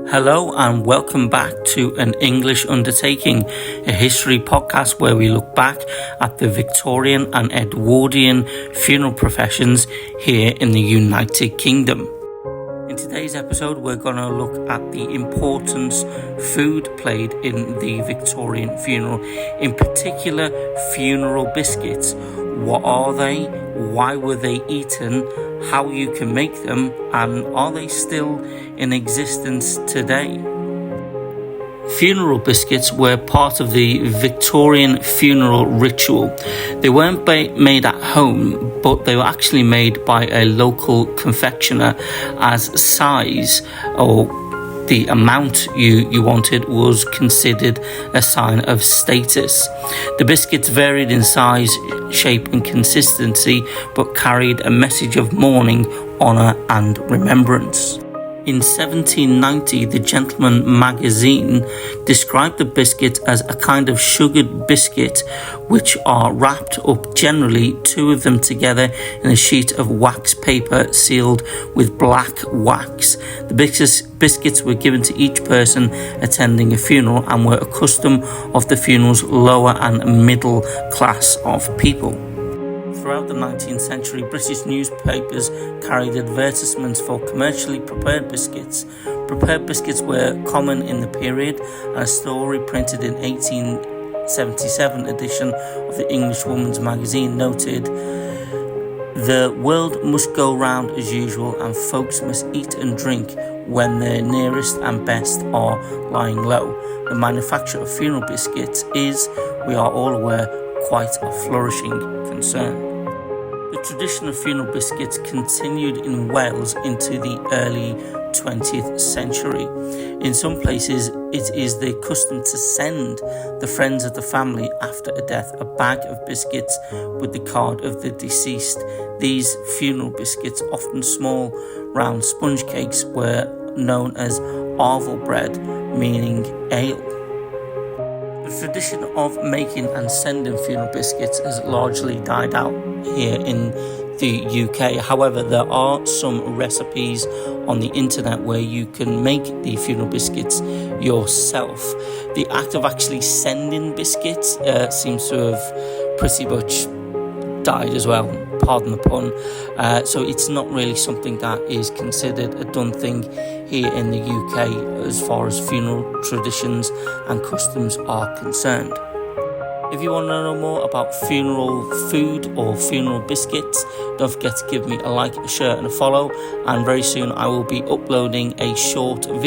Hello and welcome back to An English Undertaking, a history podcast where we look back at the Victorian and Edwardian funeral professions here in the United Kingdom. In today's episode, we're going to look at the importance food played in the Victorian funeral, in particular funeral biscuits. What are they? Why were they eaten? How you can make them, and are they still in existence today? Funeral biscuits were part of the Victorian funeral ritual. They weren't made at home, but they were actually made by a local confectioner as size or the amount you wanted was considered a sign of status. The biscuits varied in size, shape and consistency, but carried a message of mourning, honour and remembrance. In 1790, the Gentleman magazine described the biscuit as a kind of sugared biscuit which are wrapped up, generally two of them together, in a sheet of wax paper sealed with black wax. The biscuits were given to each person attending a funeral and were a custom of the funeral's lower and middle class of people. Throughout the 19th century, British newspapers carried advertisements for commercially prepared biscuits. Prepared biscuits were common in the period, and a story printed in 1877 edition of the English Woman's Magazine noted, "The world must go round as usual, and folks must eat and drink when their nearest and best are lying low." The manufacture of funeral biscuits is, we are all aware, quite a flourishing concern. The tradition of funeral biscuits continued in Wales into the early 20th century. In some places, it is the custom to send the friends of the family after a death a bag of biscuits with the card of the deceased. These funeral biscuits, often small round sponge cakes, were known as arval bread, meaning ale. The tradition of making and sending funeral biscuits has largely died out here in the UK. However, there are some recipes on the internet where you can make the funeral biscuits yourself. The act of actually sending biscuits seems to have pretty much died as well, pardon the pun. So it's not really something that is considered a done thing here in the UK as far as funeral traditions and customs are concerned. If you want to know more about funeral food or funeral biscuits, don't forget to give me a like, a share and a follow, and very soon I will be uploading a short video